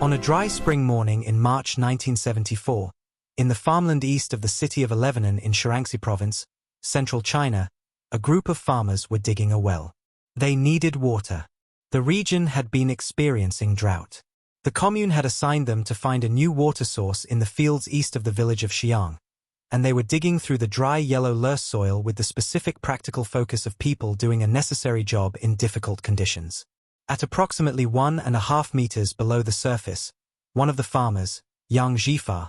On a dry spring morning in March 1974, in the farmland east of the city of Lebanon in Shaanxi province, central China, a group of farmers were digging a well. They needed water. The region had been experiencing drought. The commune had assigned them to find a new water source in the fields east of the village of Xiang, and they were digging through the dry yellow loess soil with the specific practical focus of people doing a necessary job in difficult conditions. At approximately 1.5 meters below the surface, one of the farmers, Yang Jifa,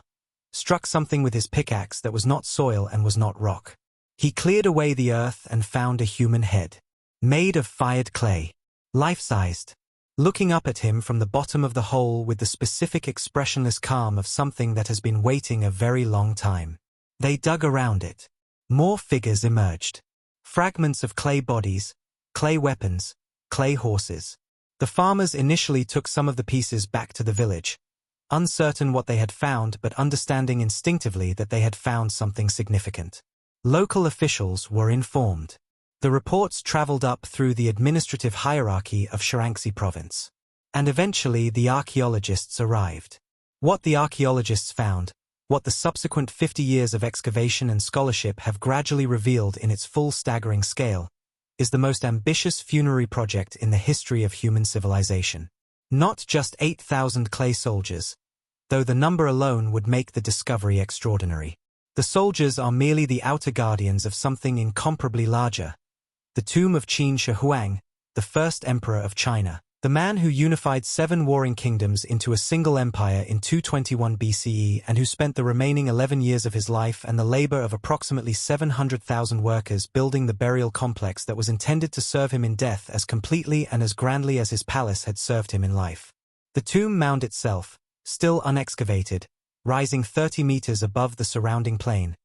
struck something with his pickaxe that was not soil and was not rock. He cleared away the earth and found a human head, made of fired clay, life-sized, looking up at him from the bottom of the hole with the specific expressionless calm of something that has been waiting a very long time. They dug around it. More figures emerged. Fragments of clay bodies, clay weapons, clay horses. The farmers initially took some of the pieces back to the village, uncertain what they had found but understanding instinctively that they had found something significant. Local officials were informed. The reports traveled up through the administrative hierarchy of Shaanxi province. And eventually the archaeologists arrived. What the archaeologists found, what the subsequent 50 years of excavation and scholarship have gradually revealed in its full staggering scale, is the most ambitious funerary project in the history of human civilization. Not just 8,000 clay soldiers, though the number alone would make the discovery extraordinary. The soldiers are merely the outer guardians of something incomparably larger. The tomb of Qin Shi Huang, the first emperor of China, the man who unified 7 warring kingdoms into a single empire in 221 BCE and who spent the remaining 11 years of his life and the labor of approximately 700,000 workers building the burial complex that was intended to serve him in death as completely and as grandly as his palace had served him in life. The tomb mound itself, still unexcavated, rising 30 meters above the surrounding plain,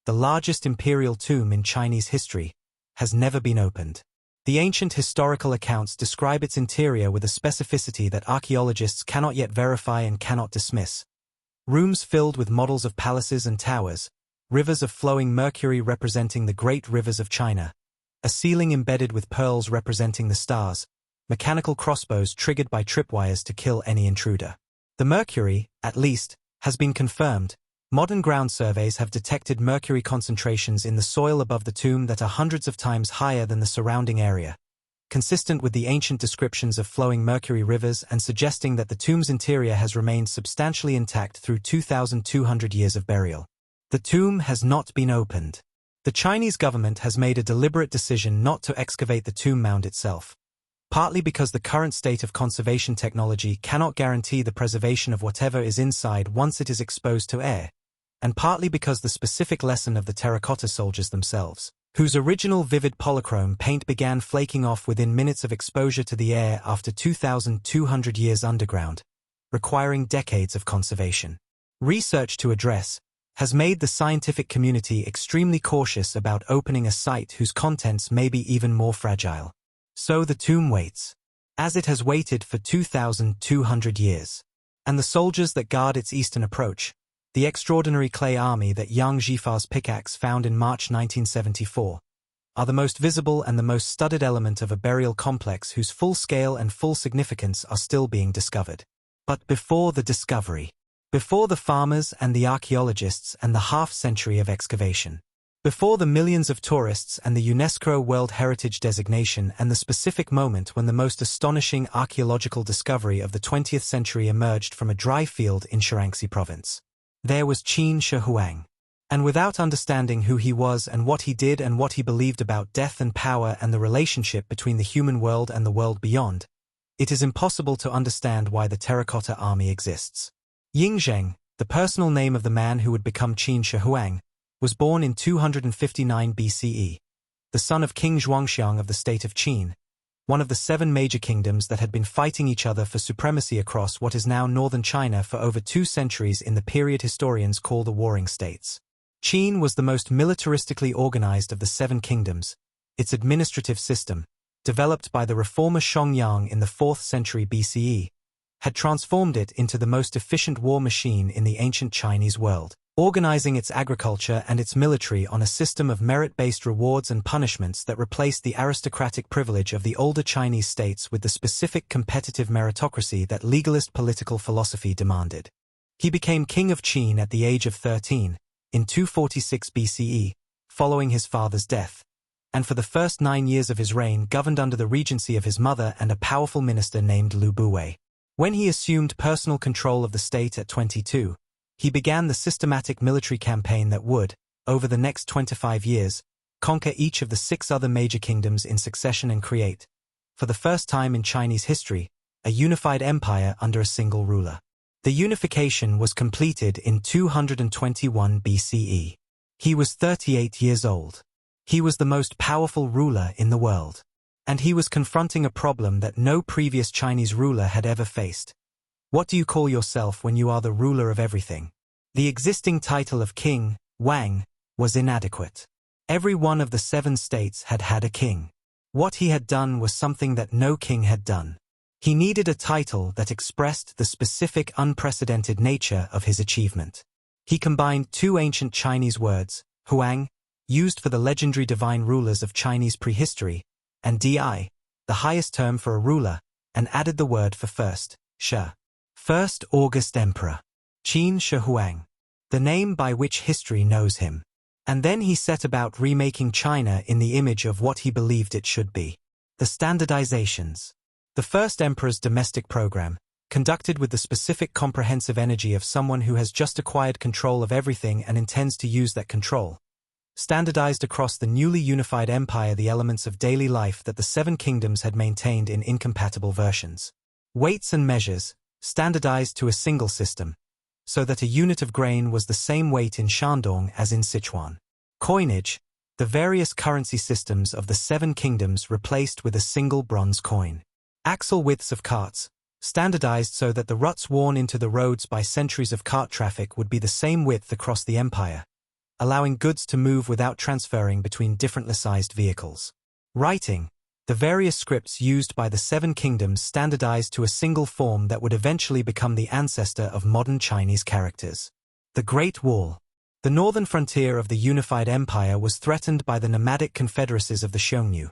the largest imperial tomb in Chinese history, has never been opened. The ancient historical accounts describe its interior with a specificity that archaeologists cannot yet verify and cannot dismiss. Rooms filled with models of palaces and towers, rivers of flowing mercury representing the great rivers of China, a ceiling embedded with pearls representing the stars, mechanical crossbows triggered by tripwires to kill any intruder. The mercury, at least, has been confirmed. Modern ground surveys have detected mercury concentrations in the soil above the tomb that are hundreds of times higher than the surrounding area, consistent with the ancient descriptions of flowing mercury rivers and suggesting that the tomb's interior has remained substantially intact through 2,200 years of burial. The tomb has not been opened. The Chinese government has made a deliberate decision not to excavate the tomb mound itself, partly because the current state of conservation technology cannot guarantee the preservation of whatever is inside once it is exposed to air, and partly because the specific lesson of the terracotta soldiers themselves, whose original vivid polychrome paint began flaking off within minutes of exposure to the air after 2,200 years underground, requiring decades of conservation. Research to address has made the scientific community extremely cautious about opening a site whose contents may be even more fragile. So the tomb waits, as it has waited for 2,200 years. And the soldiers that guard its eastern approach, the extraordinary clay army that Yang Jifa's pickaxe found in March 1974, are the most visible and the most studied element of a burial complex whose full scale and full significance are still being discovered. But before the discovery, before the farmers and the archaeologists and the half-century of excavation, before the millions of tourists and the UNESCO World Heritage designation and the specific moment when the most astonishing archaeological discovery of the 20th century emerged from a dry field in Shaanxi province, there was Qin Shi Huang. And without understanding who he was and what he did and what he believed about death and power and the relationship between the human world and the world beyond, it is impossible to understand why the Terracotta Army exists. Ying Zheng, the personal name of the man who would become Qin Shi Huang, was born in 259 BCE, the son of King Zhuangxiang of the state of Qin, one of the 7 major kingdoms that had been fighting each other for supremacy across what is now northern China for over 2 centuries in the period historians call the Warring States. Qin was the most militaristically organized of the 7 kingdoms. Its administrative system, developed by the reformer Xiongyan in the 4th century BCE, had transformed it into the most efficient war machine in the ancient Chinese world. organizing its agriculture and its military on a system of merit-based rewards and punishments that replaced the aristocratic privilege of the older Chinese states with the specific competitive meritocracy that legalist political philosophy demanded. He became king of Qin at the age of 13, in 246 BCE, following his father's death, and for the first 9 years of his reign governed under the regency of his mother and a powerful minister named Lu Buwei. When he assumed personal control of the state at 22, he began the systematic military campaign that would, over the next 25 years, conquer each of the 6 other major kingdoms in succession and create, for the first time in Chinese history, a unified empire under a single ruler. The unification was completed in 221 BCE. He was 38 years old. He was the most powerful ruler in the world. And he was confronting a problem that no previous Chinese ruler had ever faced. What do you call yourself when you are the ruler of everything? The existing title of king, Wang, was inadequate. Every one of the 7 states had had a king. What he had done was something that no king had done. He needed a title that expressed the specific unprecedented nature of his achievement. He combined 2 ancient Chinese words, Huang, used for the legendary divine rulers of Chinese prehistory, and Di, the highest term for a ruler, and added the word for first, Shi. First August Emperor, Qin Shi Huang, the name by which history knows him. And then he set about remaking China in the image of what he believed it should be. The standardizations. The first emperor's domestic program, conducted with the specific comprehensive energy of someone who has just acquired control of everything and intends to use that control, standardized across the newly unified empire the elements of daily life that the 7 kingdoms had maintained in incompatible versions. Weights and measures, standardized to a single system, so that a unit of grain was the same weight in Shandong as in Sichuan. Coinage, the various currency systems of the 7 kingdoms replaced with a single bronze coin. Axle widths of carts, standardized so that the ruts worn into the roads by centuries of cart traffic would be the same width across the empire, allowing goods to move without transferring between differently sized vehicles. Writing, the various scripts used by the 7 kingdoms standardized to a single form that would eventually become the ancestor of modern Chinese characters. The Great Wall. The northern frontier of the unified empire was threatened by the nomadic confederacies of the Xiongnu,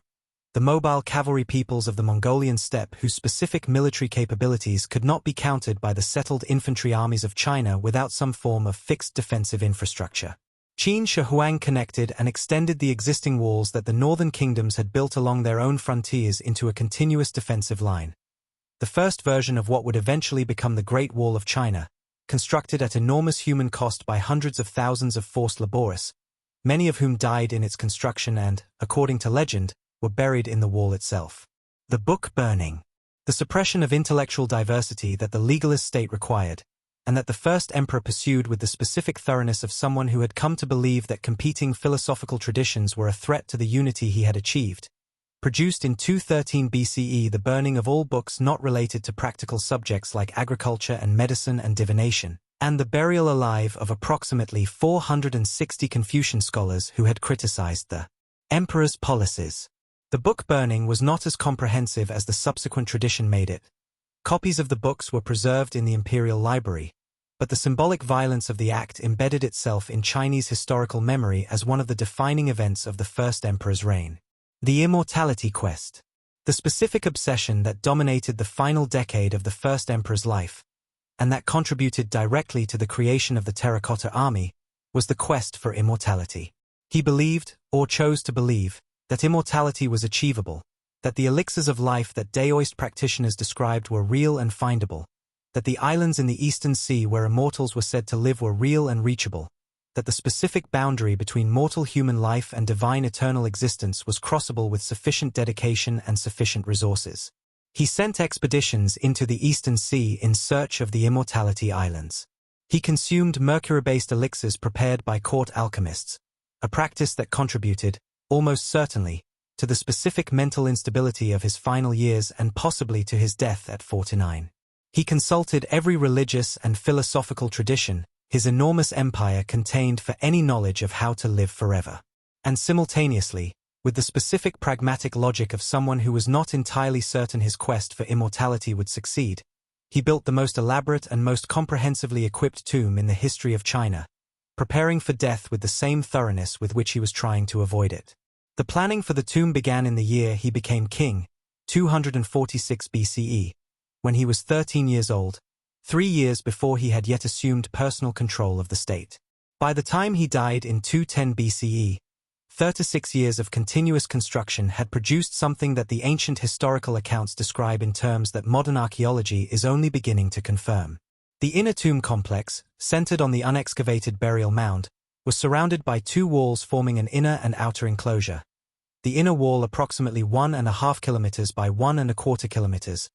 the mobile cavalry peoples of the Mongolian steppe whose specific military capabilities could not be countered by the settled infantry armies of China without some form of fixed defensive infrastructure. Qin Shi Huang connected and extended the existing walls that the northern kingdoms had built along their own frontiers into a continuous defensive line. The first version of what would eventually become the Great Wall of China, constructed at enormous human cost by hundreds of thousands of forced labourists, many of whom died in its construction and, according to legend, were buried in the wall itself. The book burning. The suppression of intellectual diversity that the legalist state required, and that the first emperor pursued with the specific thoroughness of someone who had come to believe that competing philosophical traditions were a threat to the unity he had achieved, produced in 213 BCE the burning of all books not related to practical subjects like agriculture and medicine and divination, and the burial alive of approximately 460 Confucian scholars who had criticized the emperor's policies. The book burning was not as comprehensive as the subsequent tradition made it. Copies of the books were preserved in the imperial library, but the symbolic violence of the act embedded itself in Chinese historical memory as one of the defining events of the first emperor's reign. The immortality quest. The specific obsession that dominated the final decade of the first emperor's life, and that contributed directly to the creation of the Terracotta Army, was the quest for immortality. He believed, or chose to believe, that immortality was achievable, that the elixirs of life that Daoist practitioners described were real and findable, that the islands in the Eastern Sea where immortals were said to live were real and reachable, that the specific boundary between mortal human life and divine eternal existence was crossable with sufficient dedication and sufficient resources. He sent expeditions into the Eastern Sea in search of the Immortality Islands. He consumed mercury-based elixirs prepared by court alchemists, a practice that contributed, almost certainly, to the specific mental instability of his final years and possibly to his death at 49. He consulted every religious and philosophical tradition his enormous empire contained for any knowledge of how to live forever. And simultaneously, with the specific pragmatic logic of someone who was not entirely certain his quest for immortality would succeed, he built the most elaborate and most comprehensively equipped tomb in the history of China, preparing for death with the same thoroughness with which he was trying to avoid it. The planning for the tomb began in the year he became king, 246 BCE, when he was 13 years old, 3 years before he had yet assumed personal control of the state. By the time he died in 210 BCE, 36 years of continuous construction had produced something that the ancient historical accounts describe in terms that modern archaeology is only beginning to confirm. The inner tomb complex, centered on the unexcavated burial mound, was surrounded by 2 walls forming an inner and outer enclosure. The inner wall approximately 1.5 kilometers by 1.25 kilometers,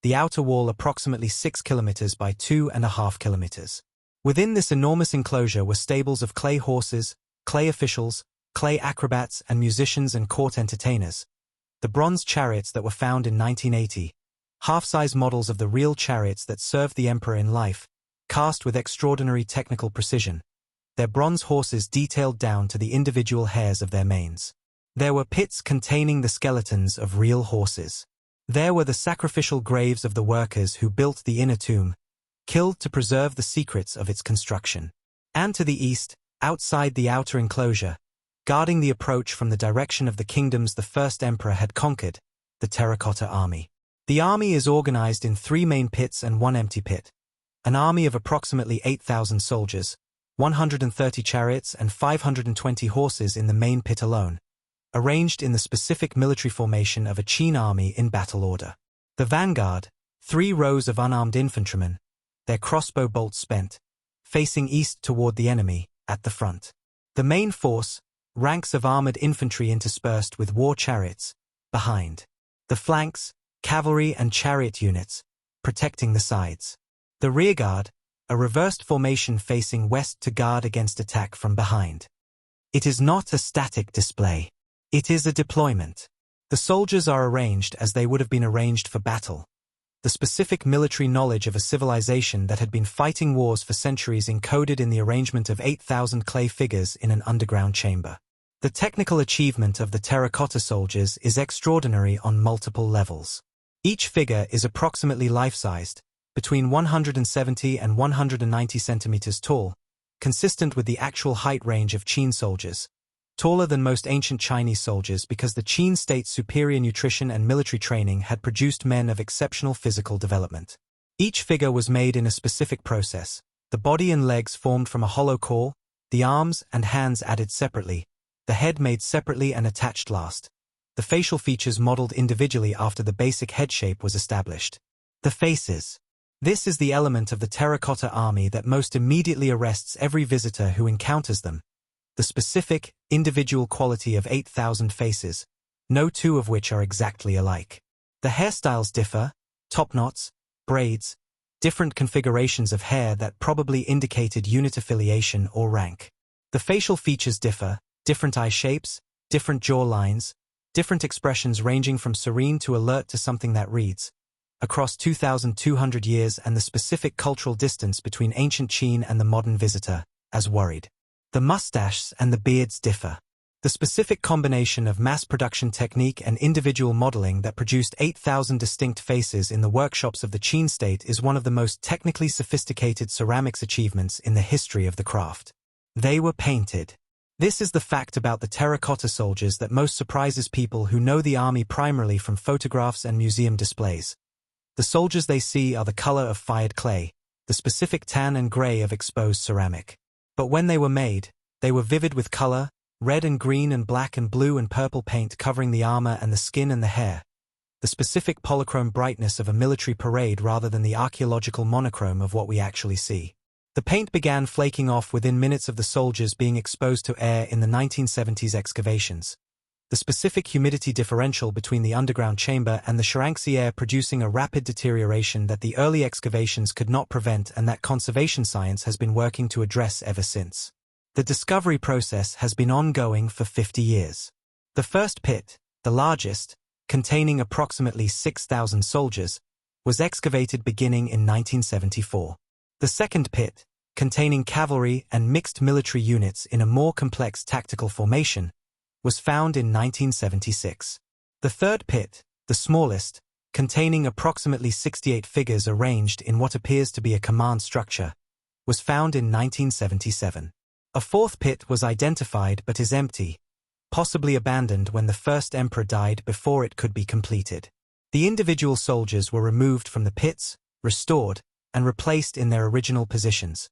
the outer wall approximately 6 kilometers by 2.5 kilometers. Within this enormous enclosure were stables of clay horses, clay officials, clay acrobats and musicians and court entertainers. The bronze chariots that were found in 1980, half-size models of the real chariots that served the emperor in life, cast with extraordinary technical precision, their bronze horses detailed down to the individual hairs of their manes. There were pits containing the skeletons of real horses. There were the sacrificial graves of the workers who built the inner tomb, killed to preserve the secrets of its construction. And to the east, outside the outer enclosure, guarding the approach from the direction of the kingdoms the first emperor had conquered, the Terracotta Army. The army is organized in 3 main pits and 1 empty pit. An army of approximately 8,000 soldiers, 130 chariots and 520 horses in the main pit alone, arranged in the specific military formation of a Qin army in battle order. The vanguard, 3 rows of unarmed infantrymen, their crossbow bolts spent, facing east toward the enemy, at the front. The main force, ranks of armored infantry interspersed with war chariots, behind. The flanks, cavalry and chariot units, protecting the sides. The rearguard, a reversed formation facing west to guard against attack from behind. It is not a static display. It is a deployment. The soldiers are arranged as they would have been arranged for battle. The specific military knowledge of a civilization that had been fighting wars for centuries encoded in the arrangement of 8,000 clay figures in an underground chamber. The technical achievement of the terracotta soldiers is extraordinary on multiple levels. Each figure is approximately life-sized, between 170 and 190 centimeters tall, consistent with the actual height range of Qin soldiers, taller than most ancient Chinese soldiers because the Qin state's superior nutrition and military training had produced men of exceptional physical development. Each figure was made in a specific process, the body and legs formed from a hollow core, the arms and hands added separately, the head made separately and attached last, the facial features modeled individually after the basic head shape was established. The faces. This is the element of the Terracotta Army that most immediately arrests every visitor who encounters them. The specific, individual quality of 8,000 faces, no 2 of which are exactly alike. The hairstyles differ, top knots, braids, different configurations of hair that probably indicated unit affiliation or rank. The facial features differ, different eye shapes, different jaw lines, different expressions ranging from serene to alert to something that reads, across 2,200 years and the specific cultural distance between ancient Qin and the modern visitor, as worried. The mustaches and the beards differ. The specific combination of mass production technique and individual modeling that produced 8,000 distinct faces in the workshops of the Qin state is one of the most technically sophisticated ceramics achievements in the history of the craft. They were painted. This is the fact about the terracotta soldiers that most surprises people who know the army primarily from photographs and museum displays. The soldiers they see are the color of fired clay, the specific tan and gray of exposed ceramic. But when they were made, they were vivid with color, red and green and black and blue and purple paint covering the armor and the skin and the hair. The specific polychrome brightness of a military parade rather than the archaeological monochrome of what we actually see. The paint began flaking off within minutes of the soldiers being exposed to air in the 1970s excavations. The specific humidity differential between the underground chamber and the Shaanxi air producing a rapid deterioration that the early excavations could not prevent and that conservation science has been working to address ever since. The discovery process has been ongoing for 50 years. The first pit, the largest, containing approximately 6,000 soldiers, was excavated beginning in 1974. The second pit, containing cavalry and mixed military units in a more complex tactical formation, was found in 1976. The third pit, the smallest, containing approximately 68 figures arranged in what appears to be a command structure, was found in 1977. A fourth pit was identified but is empty, possibly abandoned when the first emperor died before it could be completed. The individual soldiers were removed from the pits, restored, and replaced in their original positions.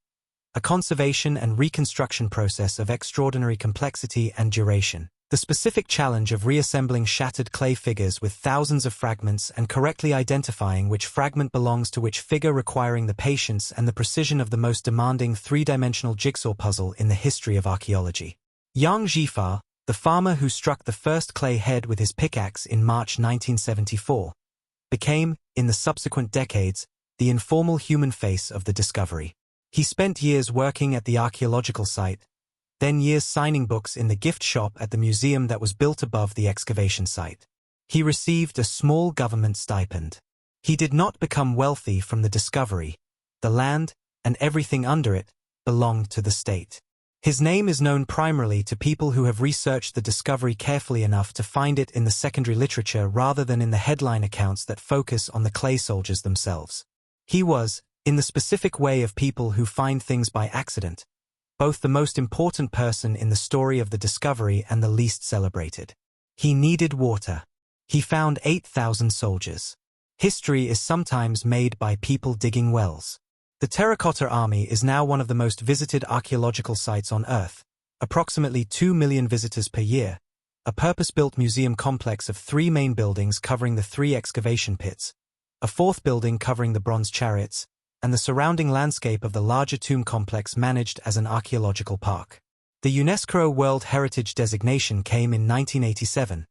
A conservation and reconstruction process of extraordinary complexity and duration. The specific challenge of reassembling shattered clay figures with thousands of fragments and correctly identifying which fragment belongs to which figure, requiring the patience and the precision of the most demanding three-dimensional jigsaw puzzle in the history of archaeology. Yang Zhifa, the farmer who struck the first clay head with his pickaxe in March 1974, became, in the subsequent decades, the informal human face of the discovery. He spent years working at the archaeological site, then years signing books in the gift shop at the museum that was built above the excavation site. He received a small government stipend. He did not become wealthy from the discovery. The land, and everything under it, belonged to the state. His name is known primarily to people who have researched the discovery carefully enough to find it in the secondary literature rather than in the headline accounts that focus on the clay soldiers themselves. He was, in the specific way of people who find things by accident, both the most important person in the story of the discovery and the least celebrated. He needed water. He found 8,000 soldiers. History is sometimes made by people digging wells. The Terracotta Army is now one of the most visited archaeological sites on Earth, approximately 2 million visitors per year, a purpose-built museum complex of 3 main buildings covering the 3 excavation pits, a 4th building covering the bronze chariots, and the surrounding landscape of the larger tomb complex managed as an archaeological park. The UNESCO World Heritage designation came in 1987,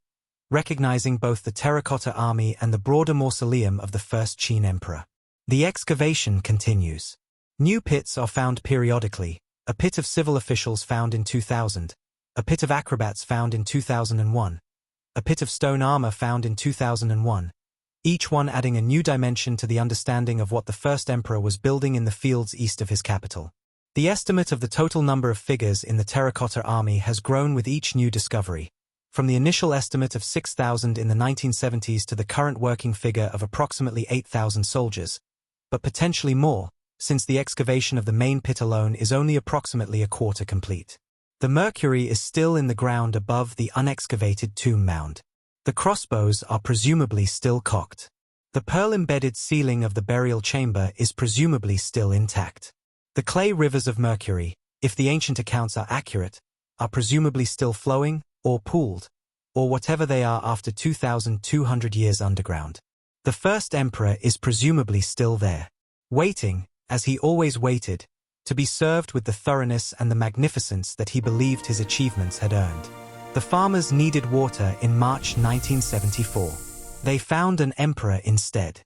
recognizing both the Terracotta Army and the broader mausoleum of the first Qin emperor. The excavation continues. New pits are found periodically, a pit of civil officials found in 2000, a pit of acrobats found in 2001, a pit of stone armor found in 2001, each one adding a new dimension to the understanding of what the first emperor was building in the fields east of his capital. The estimate of the total number of figures in the Terracotta Army has grown with each new discovery, from the initial estimate of 6,000 in the 1970s to the current working figure of approximately 8,000 soldiers, but potentially more, since the excavation of the main pit alone is only approximately a quarter complete. The Mercury is still in the ground above the unexcavated tomb mound. The crossbows are presumably still cocked. The pearl-embedded ceiling of the burial chamber is presumably still intact. The clay rivers of Mercury, if the ancient accounts are accurate, are presumably still flowing, or pooled, or whatever they are after 2,200 years underground. The first emperor is presumably still there, waiting, as he always waited, to be served with the thoroughness and the magnificence that he believed his achievements had earned. The farmers needed water in March 1974. They found an emperor instead.